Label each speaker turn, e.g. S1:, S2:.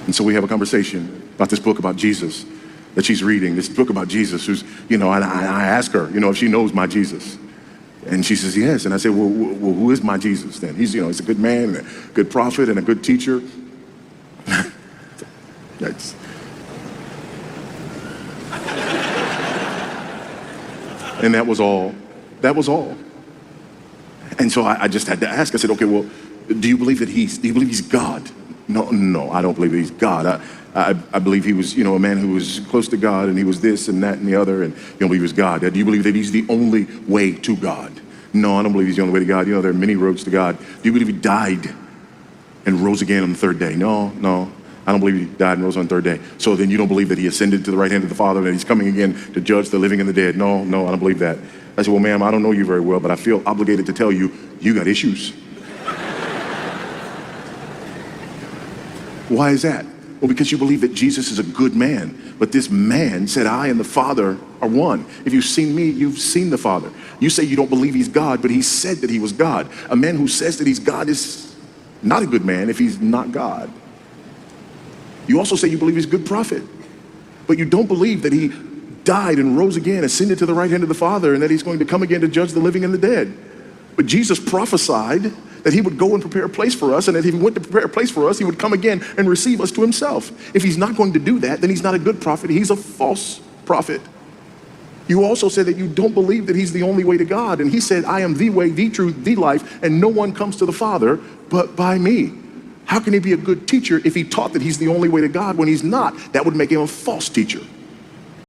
S1: And so we have a conversation about this book about Jesus that she's reading, this book about Jesus who's, and I ask her, if she knows my Jesus. And she says, yes. And I say, well, who is my Jesus then? He's a good man, and a good prophet, and a good teacher. And that was all. That was all. And so I just had to ask. I said, okay, well, do you believe he's God? No, I don't believe that he's God. I believe he was, a man who was close to God, and he was this and that and the other, and you don't believe he was God. Do you believe that he's the only way to God? No, I don't believe he's the only way to God. There are many roads to God. Do you believe he died and rose again on the third day? No, I don't believe he died and rose on the third day. So then you don't believe that he ascended to the right hand of the Father and that he's coming again to judge the living and the dead? No, I don't believe that. I said, well, ma'am, I don't know you very well, but I feel obligated to tell you, you got issues. Why is that? Well, because you believe that Jesus is a good man, but this man said, I and the Father are one. If you've seen me, you've seen the Father. You say you don't believe he's God, but he said that he was God. A man who says that he's God is not a good man if he's not God. You also say you believe he's a good prophet, but you don't believe that he died and rose again, ascended to the right hand of the Father, and that he's going to come again to judge the living and the dead. But Jesus prophesied that he would go and prepare a place for us, and that if he went to prepare a place for us, he would come again and receive us to himself. If he's not going to do that, then he's not a good prophet. He's a false prophet. You also said that you don't believe that he's the only way to God. And he said, I am the way, the truth, the life, and no one comes to the Father but by me. How can he be a good teacher if he taught that he's the only way to God when he's not? That would make him a false teacher.